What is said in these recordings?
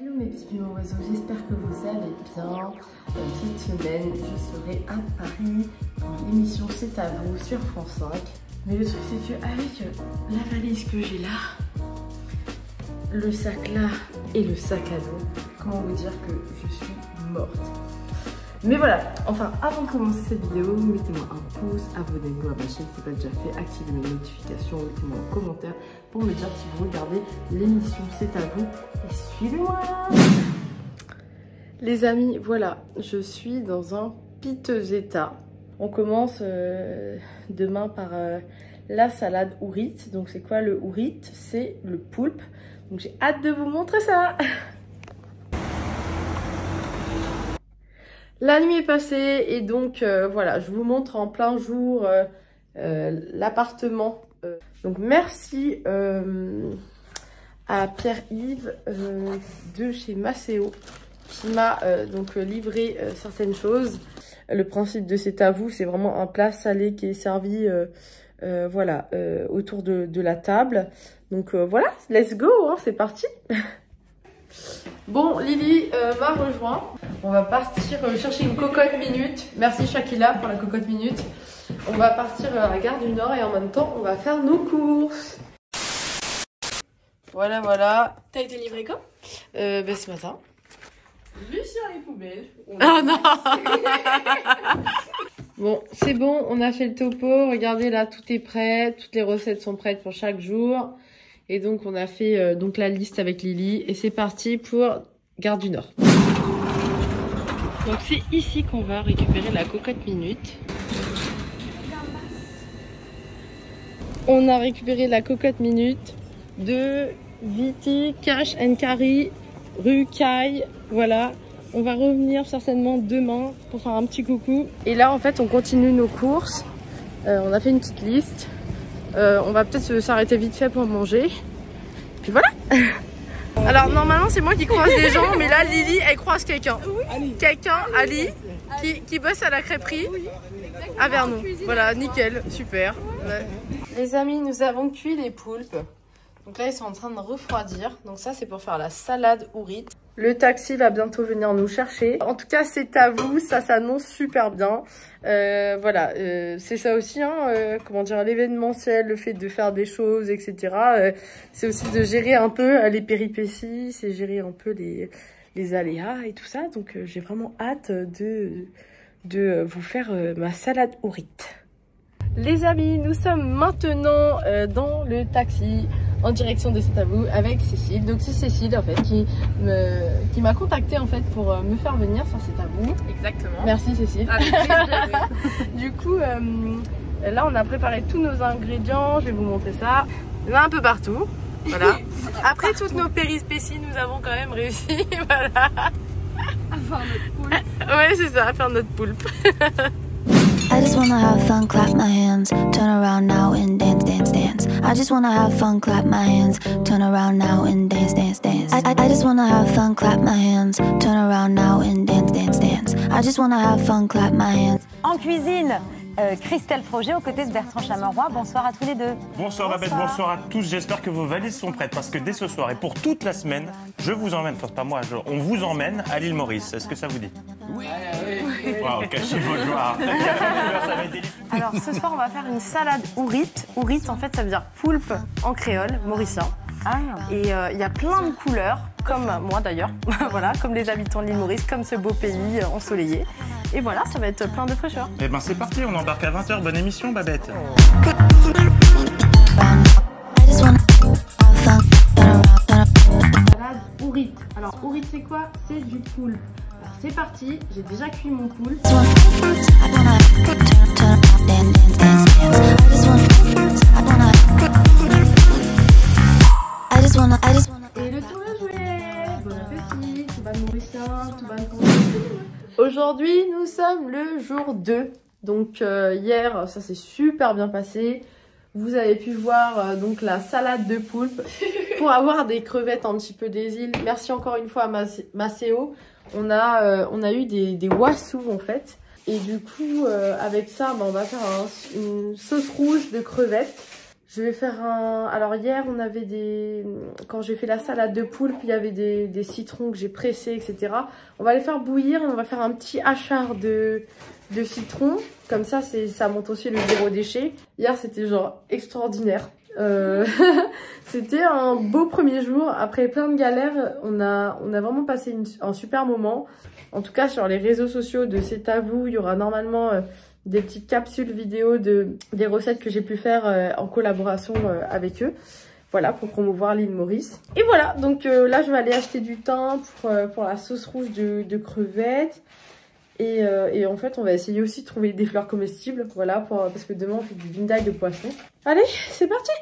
Hello mes petits pieds oiseaux, j'espère que vous allez bien. Cette semaine, je serai à Paris pour l'émission C'est à vous sur France 5. Mais le truc c'est que avec la valise que j'ai là, le sac là et le sac à dos, comment vous dire que je suis morte. Mais voilà, enfin avant de commencer cette vidéo, mettez-moi un pouce, abonnez-vous à ma chaîne si ce n'est pas déjà fait, activez mes notifications, mettez-moi un commentaire pour me dire si vous regardez l'émission C'est à vous et suivez-moi. Les amis, voilà, je suis dans un piteux état. On commence demain par la salade ourite. Donc c'est quoi le ourite? C'est le poulpe. Donc j'ai hâte de vous montrer ça. La nuit est passée et donc voilà, je vous montre en plein jour l'appartement. Donc merci à Pierre-Yves de chez Maceo qui m'a donc livré certaines choses. Le principe de C'est à vous, c'est vraiment un plat salé qui est servi voilà, autour de la table. Donc voilà, let's go, hein, c'est parti. Bon, Lily m'a rejoint. On va partir chercher une cocotte minute. Merci Shakila pour la cocotte minute. On va partir à la gare du Nord et en même temps, on va faire nos courses. Voilà, voilà. T'as été livré quand Ce matin. Vu sur les poubelles. Ah non. Bon, c'est bon, on a fait le topo. Regardez là, tout est prêt. Toutes les recettes sont prêtes pour chaque jour. Et donc, on a fait donc la liste avec Lily. Et c'est parti pour Gare du Nord. Donc, c'est ici qu'on va récupérer la cocotte minute. On a récupéré la cocotte minute de Viti, Cash and Carry, rue Caille. Voilà. On va revenir certainement demain pour faire un petit coucou. Et là, en fait, on continue nos courses. On a fait une petite liste. On va peut-être s'arrêter vite fait pour manger. Puis voilà. Alors normalement c'est moi qui croise des gens, mais là Lily elle croise quelqu'un. Quelqu'un, Ali, qui bosse à la crêperie à Vernon. Voilà, nickel, super. Ouais. Les amis, nous avons cuit les poulpes. Donc là ils sont en train de refroidir. Donc ça c'est pour faire la salade ourite. Le taxi va bientôt venir nous chercher. En tout cas c'est à vous, ça s'annonce super bien. Voilà, c'est ça aussi, hein, comment dire, l'événementiel, le fait de faire des choses, etc. C'est aussi de gérer un peu les péripéties, c'est gérer un peu les aléas et tout ça. Donc j'ai vraiment hâte de vous faire ma salade ourite. Les amis, nous sommes maintenant dans le taxi en direction de C'est à vous avec Cécile. Donc c'est Cécile en fait qui m'a contacté en fait pour me faire venir sur C'est à vous. Exactement. Merci Cécile. Avec plaisir, oui. Du coup, là on a préparé tous nos ingrédients. Je vais vous montrer ça. Il y en a un peu partout. Voilà. Après toutes nos péripéties, nous avons quand même réussi. Voilà. À faire notre poulpe. Ouais, c'est ça, à faire notre poulpe. I just wanna have fun, clap my hands, turn around now and dance, dance, dance. I just wanna have fun, clap my hands, turn around now and dance, dance, dance. I just wanna have fun, clap my hands, turn around now and dance, dance, dance. I just wanna have fun, clap my hands. En cuisine, Christelle Froger aux côtés de Bertrand Chameroy. Bonsoir à tous les deux. Bonsoir Babette, bonsoir à tous. J'espère que vos valises sont prêtes parce que dès ce soir et pour toute la semaine, je vous emmène, enfin c'est pas moi, on vous emmène à l'île Maurice. Est-ce que ça vous dit? Oui. Wow, cachez vos joies. Ça va être délicieux. Alors ce soir on va faire une salade ourite. Ourite en fait ça veut dire poulpe en créole mauricien. Ah. Et il y a plein de couleurs, comme moi d'ailleurs, voilà, comme les habitants de l'île Maurice, comme ce beau pays ensoleillé. Et voilà, ça va être plein de fraîcheur. Eh ben c'est parti, on embarque à 20h. Bonne émission Babette. Salade ourite. Alors ourite c'est quoi? C'est du poulpe. Alors c'est parti, j'ai déjà cuit mon poulpe. Et le tour est joué. Bon appétit, tout va de mauricien, tout va de Aujourd'hui, nous sommes le jour 2. Donc hier, ça s'est super bien passé. Vous avez pu voir donc la salade de poulpe. Pour avoir des crevettes un petit peu des îles, merci encore une fois à Maceo. On a eu des wassous en fait. Et du coup, avec ça, on va faire une sauce rouge de crevettes. Je vais faire un... Alors hier, on avait des... Quand j'ai fait la salade de poulpe, il y avait des citrons que j'ai pressés, etc. On va les faire bouillir et on va faire un petit hachard de citron. Comme ça, ça monte aussi le zéro déchet. Hier, c'était genre extraordinaire. C'était un beau premier jour. Après plein de galères, on a vraiment passé un super moment. En tout cas, sur les réseaux sociaux de C'est à vous, il y aura normalement des petites capsules vidéo des recettes que j'ai pu faire en collaboration avec eux. Voilà, pour promouvoir l'île Maurice. Et voilà, donc là, je vais aller acheter du thym pour la sauce rouge de crevettes. Et en fait, on va essayer aussi de trouver des fleurs comestibles. Voilà, parce que demain, on fait du vinaigre de poisson. Allez, c'est parti!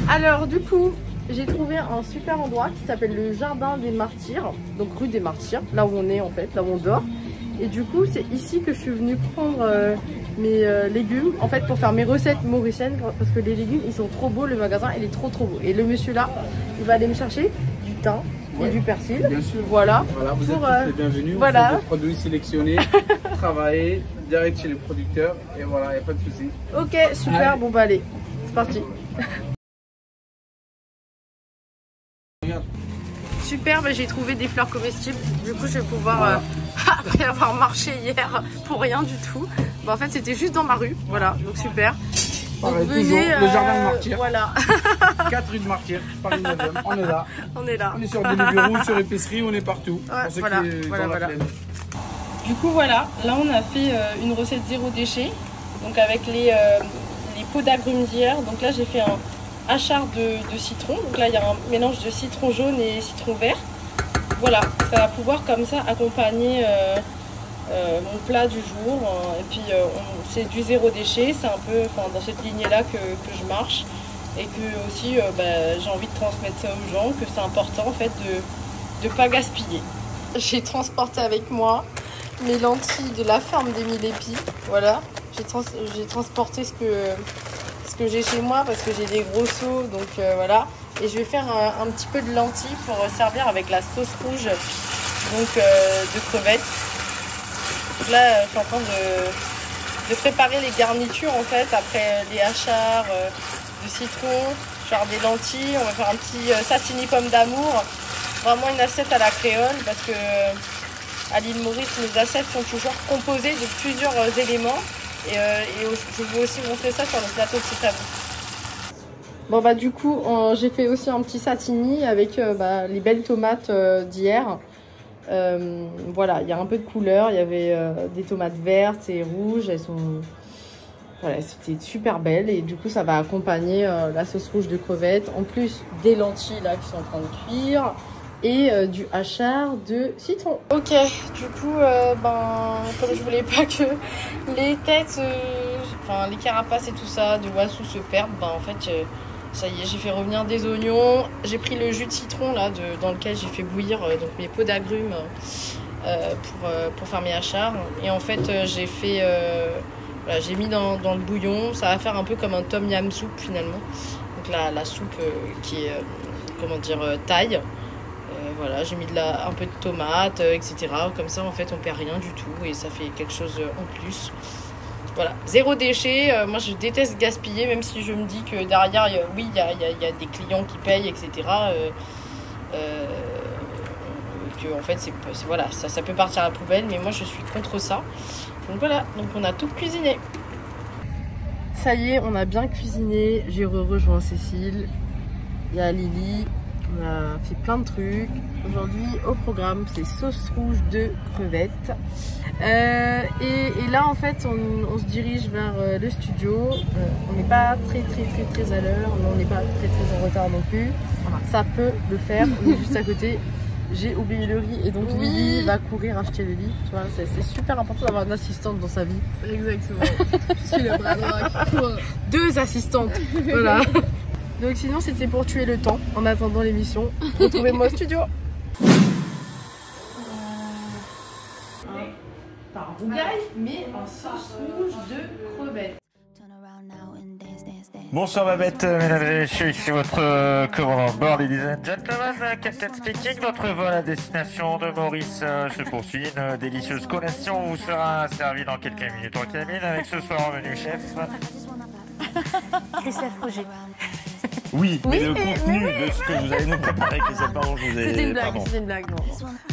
Alors, du coup, j'ai trouvé un super endroit qui s'appelle le Jardin des Martyrs. Donc, rue des Martyrs, là où on est en fait, là où on dort. Et du coup, c'est ici que je suis venue prendre mes légumes, en fait, pour faire mes recettes mauriciennes. Parce que les légumes, ils sont trop beaux, le magasin, il est trop beau. Et le monsieur là, il va aller me chercher du thym. Et du persil. Bien sûr. Voilà. Voilà, vous êtes tous les bienvenus. Voilà. Vous faites des produits sélectionnés, travailler direct chez les producteurs. Et voilà, il n'y a pas de souci. Ok, super. Allez. Bon, bah allez, c'est parti. Super, bah, j'ai trouvé des fleurs comestibles. Du coup, je vais pouvoir, après avoir marché hier pour rien du tout, bah, en fait, c'était juste dans ma rue. Voilà, donc super. Pareil, toujours le Jardin de Martyrs. Voilà. 4 rues de Martyrs, Paris 9e. On est là. On est là. On est sur Deliveroo, sur épicerie, on est partout. Ouais, voilà. Du coup, voilà. Là, on a fait une recette zéro déchet. Donc, avec les pots d'agrumes d'hier. Donc là, j'ai fait un hachard de citron. Donc là, il y a un mélange de citron jaune et citron vert. Voilà. Ça va pouvoir, comme ça, accompagner mon plat du jour. Et puis, c'est du zéro déchet. C'est un peu dans cette lignée-là que je marche. Et que aussi, j'ai envie de transmettre ça aux gens, que c'est important en fait de ne pas gaspiller. J'ai transporté avec moi mes lentilles de la ferme des Mille Épis. Voilà, j'ai transporté ce que j'ai chez moi parce que j'ai des gros seaux, donc voilà. Et je vais faire un petit peu de lentilles pour servir avec la sauce rouge donc, de crevettes. Donc là, je suis en train de préparer les garnitures en fait après les hachards de citron, genre des lentilles. On va faire un petit satini pomme d'amour, vraiment une assiette à la créole parce que à l'île Maurice, les assiettes sont toujours composées de plusieurs éléments et je vais aussi montrer ça sur le plateau de C'est à vous. Bon bah du coup, j'ai fait aussi un petit satini avec les belles tomates d'hier. Voilà, il y a un peu de couleur, il y avait des tomates vertes et rouges, elles sont... Voilà, c'était super belle et du coup ça va accompagner la sauce rouge de crevettes, en plus des lentilles là qui sont en train de cuire et du hachard de citron. Ok, du coup, comme je voulais pas que les têtes, les carapaces et tout ça de oiseaux se perdent, en fait ça y est, j'ai fait revenir des oignons, j'ai pris le jus de citron là dans lequel j'ai fait bouillir donc mes pots d'agrumes pour faire mes hachards et en fait j'ai fait... Voilà, j'ai mis dans le bouillon, ça va faire un peu comme un tom yam soup finalement. Donc la soupe qui est, taille. Voilà, j'ai mis un peu de tomate, etc. Comme ça en fait on perd rien du tout et ça fait quelque chose en plus. Voilà, zéro déchet. Moi je déteste gaspiller, même si je me dis que derrière, il y a des clients qui payent, etc. Que en fait voilà, ça peut partir à la poubelle, mais moi je suis contre ça. Donc voilà, donc on a tout cuisiné. Ça y est, on a bien cuisiné. J'ai rejoint Cécile. Il y a Lily. On a fait plein de trucs. Aujourd'hui, au programme, c'est sauce rouge de crevettes. Et là, en fait, on se dirige vers le studio. On n'est pas très à l'heure, mais on n'est pas très en retard non plus. Ça peut le faire. On est juste à côté. J'ai oublié le riz et donc Lily va courir acheter le riz. Tu vois, c'est super important d'avoir une assistante dans sa vie. Exactement. Je suis le bras droit qui court. 2 assistantes. Voilà. Donc sinon c'était pour tuer le temps en attendant l'émission. Retrouvez-moi au studio. Par rougail, mais en sauce rouge de crevettes. Bonsoir Babette, mesdames et messieurs, ici votre commandant de bord, ladies and gentlemen, Captain Speaking. Votre vol à destination de Maurice se poursuit. Une délicieuse collation vous sera servie dans quelques minutes en cabine avec ce soir en menu chef Christelle Froger. Oui, mais le contenu de ce que vous allez nous préparer, Christelle, pardon, je vous ai... C'était une blague, pardon. c'était une blague, non.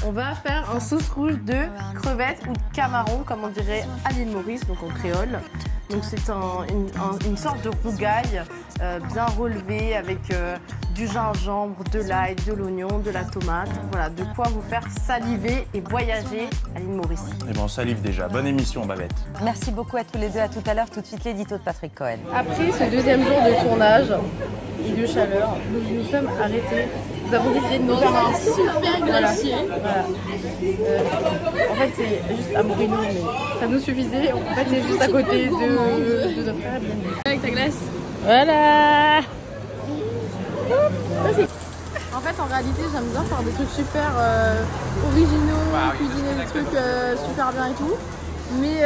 On va faire un sauce rouge de crevettes ou de camarons, comme on dirait à l'île Maurice, donc en créole. Donc c'est une sorte de rougaille bien relevée avec du gingembre, de l'ail, de l'oignon, de la tomate. Voilà, de quoi vous faire saliver et voyager à l'île Maurice. Eh ben, on salive déjà. Bonne émission, Babette. Merci beaucoup à tous les deux. À tout à l'heure. Tout de suite, l'édito de Patrick Cohen. Après ce deuxième jour de tournage et de chaleur, nous nous sommes arrêtés. Nous avons décidé de nous faire un super glacier. Voilà. En fait, c'est juste à Morino, mais ça nous suffisait. En fait, c'est juste à côté de notre frère. Avec ta glace. Voilà. En fait, en réalité, j'aime bien faire des trucs super originaux, cuisiner des trucs super bien et tout. Mais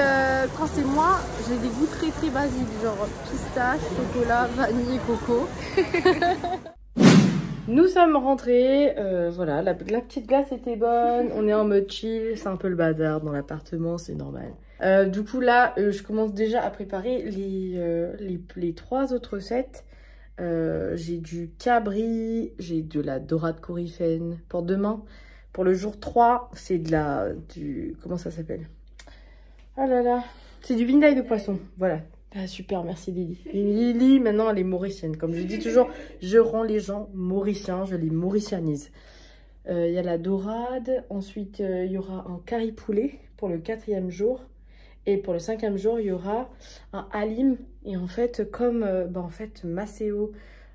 quand c'est moi, j'ai des goûts très très basiques, genre pistache, chocolat, vanille et coco. Nous sommes rentrés, voilà, la petite glace était bonne, on est en mode chill, c'est un peu le bazar dans l'appartement, c'est normal. Du coup là, je commence déjà à préparer les 3 autres recettes. J'ai du cabri, j'ai de la dorade coryphène pour demain. Pour le jour 3, c'est comment ça s'appelle? Oh là là, c'est du vinaille de poisson, voilà. Ah, super, merci Lily. Lily, maintenant, elle est mauricienne. Comme je dis toujours, je rends les gens mauriciens, je les mauricianise. Il y a la dorade, ensuite il y aura un curry poulet pour le 4e jour. Et pour le 5e jour, il y aura un halim. Et en fait, comme Maceo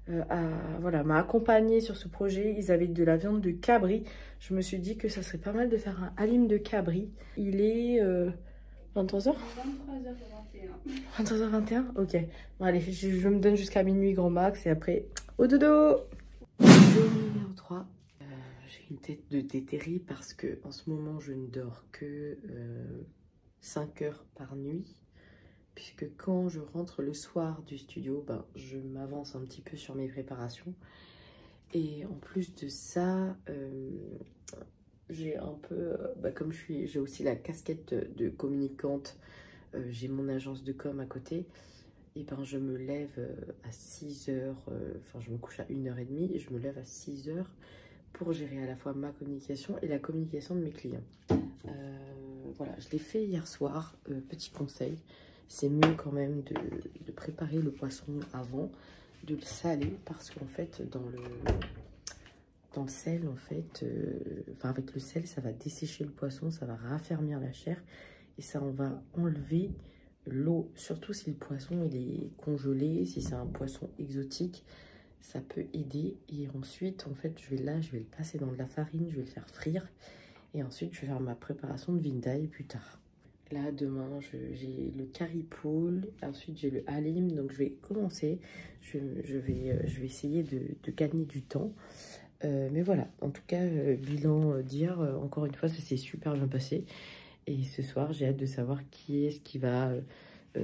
m'a accompagné sur ce projet, ils avaient de la viande de cabri. Je me suis dit que ça serait pas mal de faire un halim de cabri. Il est 23h 23h21. Ok. Bon, allez, je me donne jusqu'à minuit grand max et après, au dodo. Jour numéro 3. J'ai une tête de déterrie parce que en ce moment, je ne dors que 5 heures par nuit. Puisque quand je rentre le soir du studio, je m'avance un petit peu sur mes préparations. Et en plus de ça, j'ai un peu, comme j'ai aussi la casquette de communicante, j'ai mon agence de com à côté, et je me lève à 6 heures, je me couche à 1h30 et je me lève à 6 heures pour gérer à la fois ma communication et la communication de mes clients. Voilà, je l'ai fait hier soir, petit conseil, c'est mieux quand même de préparer le poisson avant, de le saler, parce qu'en fait, dans le sel, en fait, avec le sel, ça va dessécher le poisson, ça va raffermir la chair, et ça, on va enlever l'eau, surtout si le poisson il est congelé, si c'est un poisson exotique, ça peut aider. Et ensuite, en fait, je vais le passer dans de la farine, je vais le faire frire, et ensuite, je vais faire ma préparation de vindai plus tard. Là, demain, j'ai le curry pool, ensuite j'ai le halim, donc je vais commencer, je vais essayer de gagner du temps. Mais voilà, en tout cas, bilan d'hier, encore une fois, ça s'est super bien passé. Et ce soir, j'ai hâte de savoir qui est-ce qui va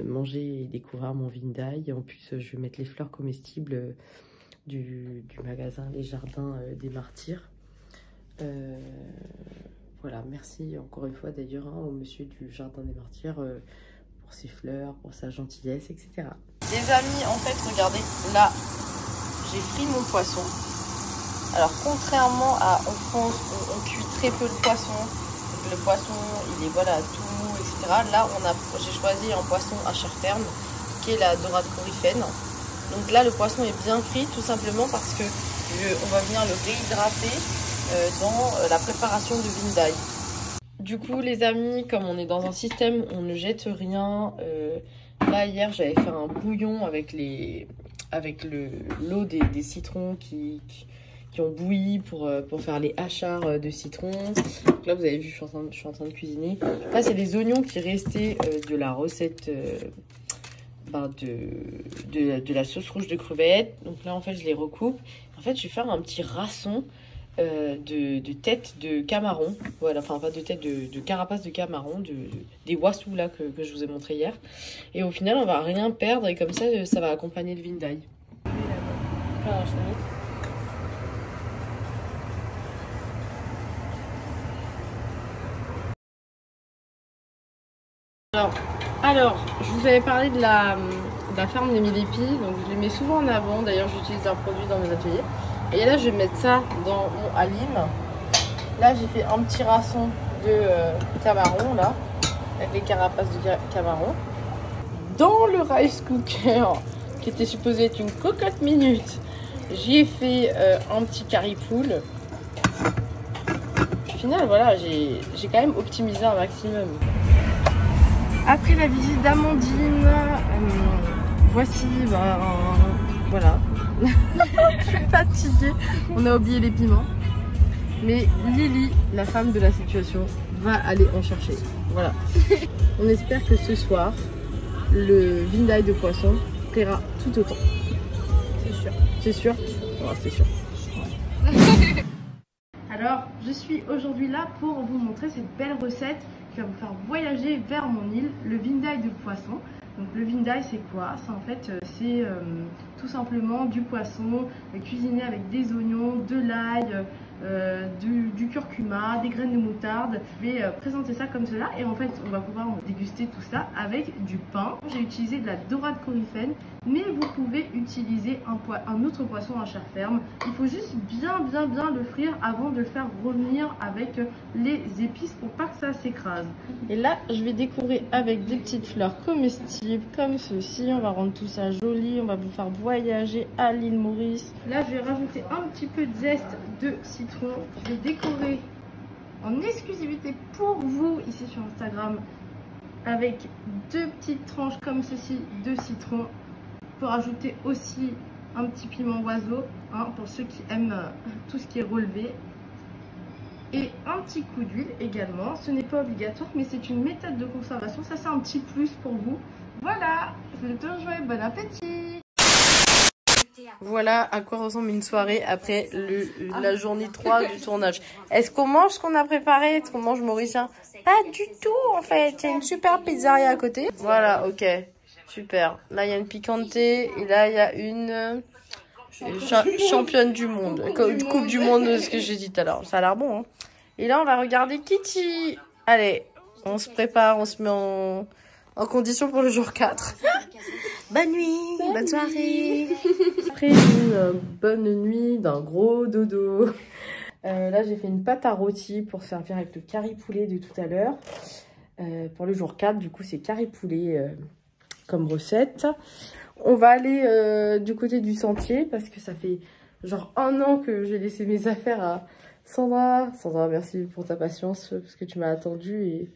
manger et découvrir mon vindai. Et en plus, je vais mettre les fleurs comestibles du magasin Les Jardins des Martyrs. Voilà, merci encore une fois d'ailleurs au monsieur du Jardin des Martyrs pour ses fleurs, pour sa gentillesse, etc. Les amis, en fait, regardez, là, j'ai frit mon poisson. Alors, contrairement à en France, on cuit très peu le poisson. Donc, le poisson, il est tout mou, etc. Là, j'ai choisi un poisson à chair ferme, qui est la dorade coryphène. Donc là, le poisson est bien frit, tout simplement parce que on va venir le réhydrater dans la préparation de vindai. Du coup, les amis, comme on est dans un système, on ne jette rien. Là, hier, j'avais fait un bouillon avec l'eau des citrons qui ont bouilli pour faire les hachars de citron. Donc là, vous avez vu, je suis en train de cuisiner. Là, c'est les oignons qui restaient de la recette de la sauce rouge de crevettes. Donc là, en fait, je les recoupe. En fait, je vais faire un petit rasson de tête de camaron. Voilà, enfin, pas de tête, de carapace de camaron, des wassous là que je vous ai montré hier. Et au final, on va rien perdre et comme ça, ça va accompagner le vindai. Alors, je vous avais parlé de la ferme des 1000 épis, donc je les mets souvent en avant. D'ailleurs, j'utilise leurs produits dans mes ateliers. Et là, je vais mettre ça dans mon halim. Là, j'ai fait un petit ration de camarons, là, avec les carapaces de camarons. Dans le rice cooker, qui était supposé être une cocotte minute, j'y ai fait un petit curry pool. Au final, voilà, j'ai quand même optimisé un maximum. Après la visite d'Amandine, voici, voilà. Je suis fatiguée. On a oublié les piments. Mais Lily, la femme de la situation, va aller en chercher. Voilà. On espère que ce soir, le vinaille de poisson plaira tout autant. C'est sûr. C'est sûr? Ouais, c'est sûr. Ouais. Alors, je suis aujourd'hui là pour vous montrer cette belle recette qui va vous faire voyager vers mon île, le vinaille de poisson. Donc le vinaille, c'est quoi? C'est en fait, c'est tout simplement du poisson cuisiné avec des oignons, de l'ail, du curcuma, des graines de moutarde. Je vais présenter ça comme cela et en fait on va pouvoir déguster tout ça avec du pain. J'ai utilisé de la dorade coryphène, mais vous pouvez utiliser un autre poisson à chair ferme. Il faut juste bien le frire avant de le faire revenir avec les épices pour pas que ça s'écrase. Et là je vais décorer avec des petites fleurs comestibles comme ceci. On va rendre tout ça joli, on va vous faire voyager à l'île Maurice. Là je vais rajouter un petit peu de zeste de citron. Je vais décorer en exclusivité pour vous ici sur Instagram avec 2 petites tranches comme ceci de citron. On peut rajouter aussi un petit piment oiseau hein, pour ceux qui aiment tout ce qui est relevé. Et un petit coup d'huile également. Ce n'est pas obligatoire mais c'est une méthode de conservation. Ça c'est un petit plus pour vous. Voilà, je vous souhaite un bon appétit. Voilà à quoi ressemble une soirée après la journée 3 du tournage. Est-ce qu'on mange ce qu'on a préparé? Est-ce qu'on mange mauricien? Pas du tout en fait. Il y a une super pizzeria à côté. Voilà, ok. Super. Là il y a une piquante et là il y a une championne du monde. Coupe du monde de ce que j'ai dit tout à l'heure. Ça a l'air bon. Hein. Et là on va regarder Kitty. Allez, on se prépare, on se met en condition pour le jour 4. Bonne nuit, bonne soirée. Après une bonne nuit d'un gros dodo. Là j'ai fait une pâte à rôti pour servir avec le curry poulet de tout à l'heure. Pour le jour 4, du coup c'est curry poulet comme recette. On va aller du côté du sentier parce que ça fait genre 1 an que j'ai laissé mes affaires à Sandra. Sandra, merci pour ta patience parce que tu m'as attendue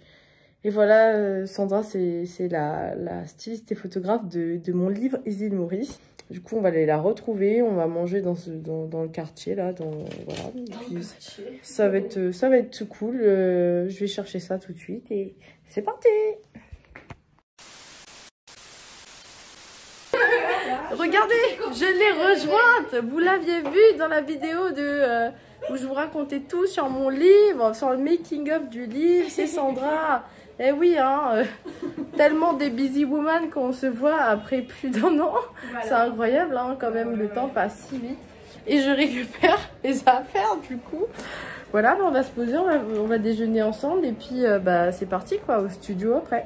et voilà, Sandra, c'est la styliste et photographe de mon livre Easy l'île Maurice. Du coup, on va aller la retrouver, on va manger dans le quartier, là, voilà. Et puis, ça va être cool. Je vais chercher ça tout de suite et c'est parti! Regardez, je l'ai rejointe. Vous l'aviez vu dans la vidéo où je vous racontais tout sur mon livre, sur le making of du livre. C'est Sandra. Eh oui, hein, tellement des busy woman qu'on se voit après plus d'1 an. Voilà. C'est incroyable, hein, quand même, le temps passe si vite. Et je récupère les affaires, du coup. Voilà, bah, on va se poser, on va déjeuner ensemble. Et puis, bah, c'est parti, quoi, au studio après.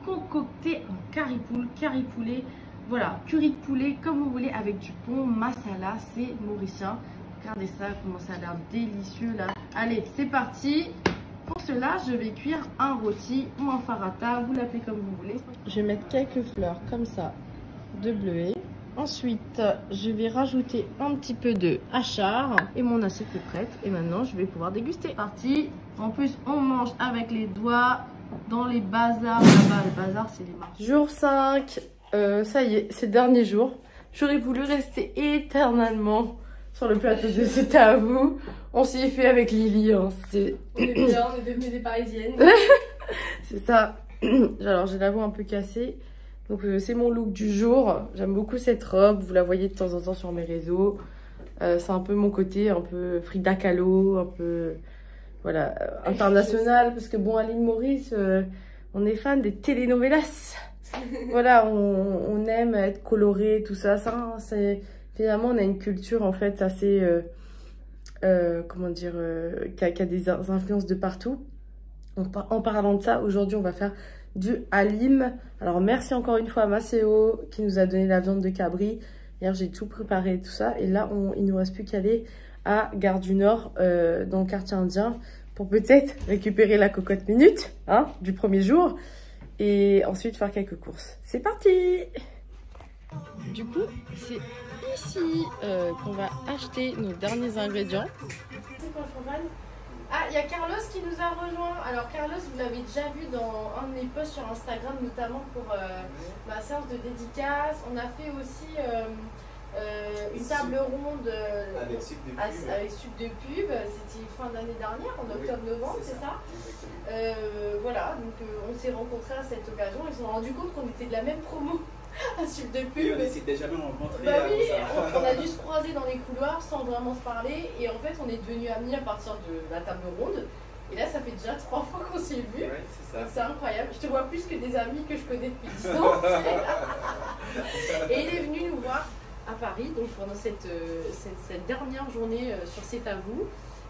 Concocter un curry poulet, voilà, curry de poulet comme vous voulez avec du bon masala, c'est mauricien. Regardez ça, comment ça a l'air délicieux là. Allez, c'est parti. Pour cela, je vais cuire un rôti ou un farata, vous l'appelez comme vous voulez. Je vais mettre quelques fleurs comme ça de bleuet. Ensuite, je vais rajouter un petit peu de hachard et mon assiette est prête. Et maintenant, je vais pouvoir déguster. Parti. En plus, on mange avec les doigts dans les bazars. Là-bas, les bazars, c'est les marchés. Jour 5. Ça y est, c'est le dernier jour. J'aurais voulu rester éternellement sur le plateau de C'est à vous. On s'y est fait avec Lily. Hein. On est bien, on est devenues des parisiennes. C'est ça. Alors, j'ai la voix un peu cassée. Donc c'est mon look du jour, j'aime beaucoup cette robe, vous la voyez de temps en temps sur mes réseaux. C'est un peu mon côté, un peu Frida Kahlo, un peu voilà, international. Parce que bon, à l'île Maurice, on est fan des telenovelas. Voilà, on aime être coloré, tout ça. Ça c'est Finalement, on a une culture en fait assez, comment dire, qui a des influences de partout. En parlant de ça, aujourd'hui, on va faire du halim. Alors, merci encore une fois à Maceo qui nous a donné la viande de cabri. Hier, j'ai tout préparé, tout ça. Et là, il ne nous reste plus qu'à aller à Gare du Nord, dans le quartier indien, pour peut-être récupérer la cocotte minute hein, du premier jour. Et ensuite, faire quelques courses. C'est parti! Du coup, c'est ici qu'on va acheter nos derniers ingrédients. C'est quoi, champagne? Ah, il y a Carlos qui nous a rejoint. Alors Carlos, vous l'avez déjà vu dans un de mes posts sur Instagram, notamment pour ma séance de dédicace. On a fait aussi une table ronde avec sucre de pub. C'était fin d'année dernière, en octobre-novembre, c'est ça, voilà, donc on s'est rencontrés à cette occasion. Ils se sont rendus compte qu'on était de la même promo. Un sucre de pub. Et on s'était jamais rencontrés. Bah oui, on a dû se croiser dans les couloirs sans vraiment se parler. Et en fait, on est devenus amis à partir de la table ronde. Et là, ça fait déjà 3 fois qu'on s'est vus. Ouais, c'est ça. C'est incroyable. Je te vois plus que des amis que je connais depuis 10 ans. Et il est venu nous voir à Paris, donc pendant cette dernière journée sur C'est à vous.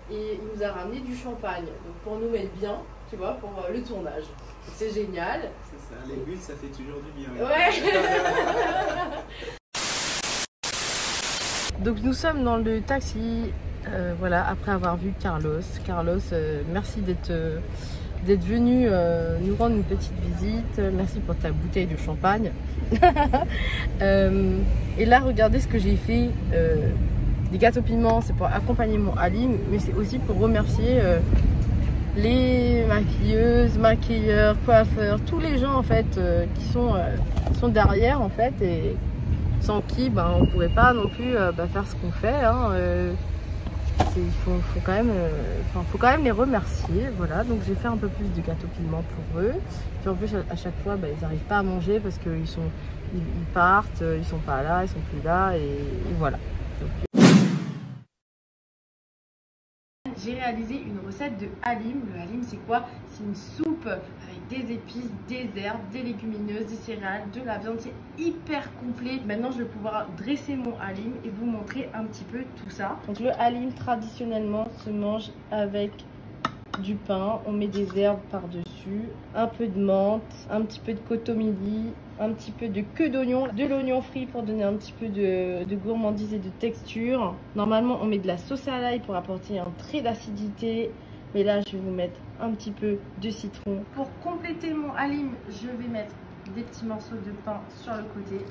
Et il nous a ramené du champagne. Donc pour nous mettre bien, tu vois, pour le tournage. C'est génial. C'est ça, les bulles, ça fait toujours du bien. Ouais. Donc nous sommes dans le taxi, voilà, après avoir vu Carlos. Carlos, merci d'être venu nous rendre une petite visite. Merci pour ta bouteille de champagne. Et là, regardez ce que j'ai fait. Des gâteaux piments, c'est pour accompagner mon halim, mais c'est aussi pour remercier les maquilleuses, maquilleurs, coiffeurs, tous les gens en fait qui sont derrière en fait, et sans qui on ne pourrait pas non plus faire ce qu'on fait. Hein, il faut quand même les remercier. Voilà, donc j'ai fait un peu plus de gâteaux piments pour eux. Puis en plus à chaque fois ils n'arrivent pas à manger parce qu'ils partent, ils sont pas là, ils sont plus là et voilà. Donc, j'ai réalisé une recette de halim. Le halim, c'est quoi? C'est une soupe avec des épices, des herbes, des légumineuses, des céréales, de la viande. C'est hyper complet. Maintenant, je vais pouvoir dresser mon halim et vous montrer un petit peu tout ça. Donc, le halim, traditionnellement, se mange avec du pain. On met des herbes par-dessus, un peu de menthe, un petit peu de kotomili, un petit peu de queue d'oignon, de l'oignon frit pour donner un petit peu de gourmandise et de texture. Normalement, on met de la sauce à l'ail pour apporter un trait d'acidité. Mais là, je vais vous mettre un petit peu de citron. Pour compléter mon halim, je vais mettre des petits morceaux de pain sur le côté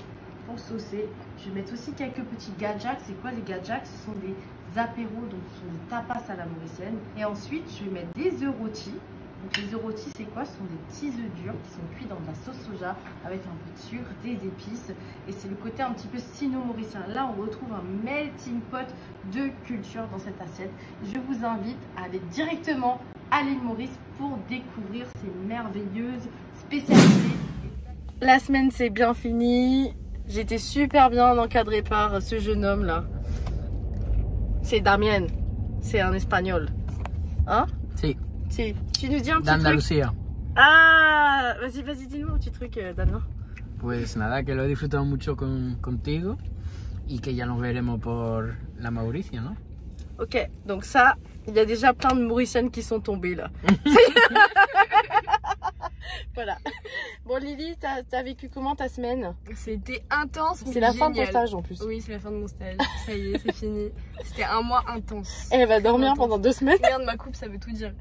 pour saucer. Je vais mettre aussi quelques petits gadjaks. C'est quoi les gadjaks? Ce sont des apéros, donc ce sont des tapas à la mauricienne. Et ensuite, je vais mettre des œufs rôtis. Donc les œufs rôtis, c'est quoi? Ce sont des petits œufs durs qui sont cuits dans de la sauce soja avec un peu de sucre, des épices. Et c'est le côté un petit peu sino-mauricien. Là, on retrouve un melting pot de culture dans cette assiette. Je vous invite à aller directement à l'île Maurice pour découvrir ces merveilleuses spécialités. La semaine, c'est bien fini. J'étais super bien encadrée par ce jeune homme là. C'est Damien. C'est un espagnol. Hein? Si. Si. Tu nous dis un petit truc? D'Andalucía. Ah, vas-y, dis-nous un petit truc, Damien. Pues nada, que lo he disfrutado mucho contigo y que ya nos veremos por la Mauricia, ¿no? Ok, donc ça, il y a déjà plein de Mauriciennes qui sont tombées là. Voilà. Bon Lily, t'as vécu comment ta semaine? C'était intense. C'est la fin de ton stage en plus. Oui, c'est la fin de mon stage. Ça y est, c'est fini. C'était un mois intense. Elle va dormir pendant 2 semaines. Regarde ma coupe, ça veut tout dire.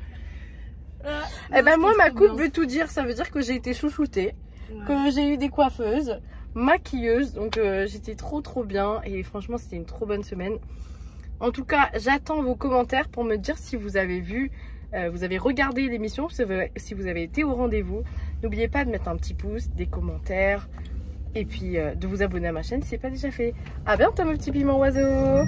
Eh ben moi, ma coupe veut tout dire. Ça veut dire que j'ai été chouchoutée, que j'ai eu des coiffeuses, maquilleuses. Donc j'étais trop bien. Et franchement, c'était une trop bonne semaine. En tout cas, j'attends vos commentaires pour me dire si vous avez vu, vous avez regardé l'émission, si vous avez été au rendez-vous. N'oubliez pas de mettre un petit pouce, des commentaires et puis de vous abonner à ma chaîne si ce n'est pas déjà fait. À bientôt, mon petit piment oiseau!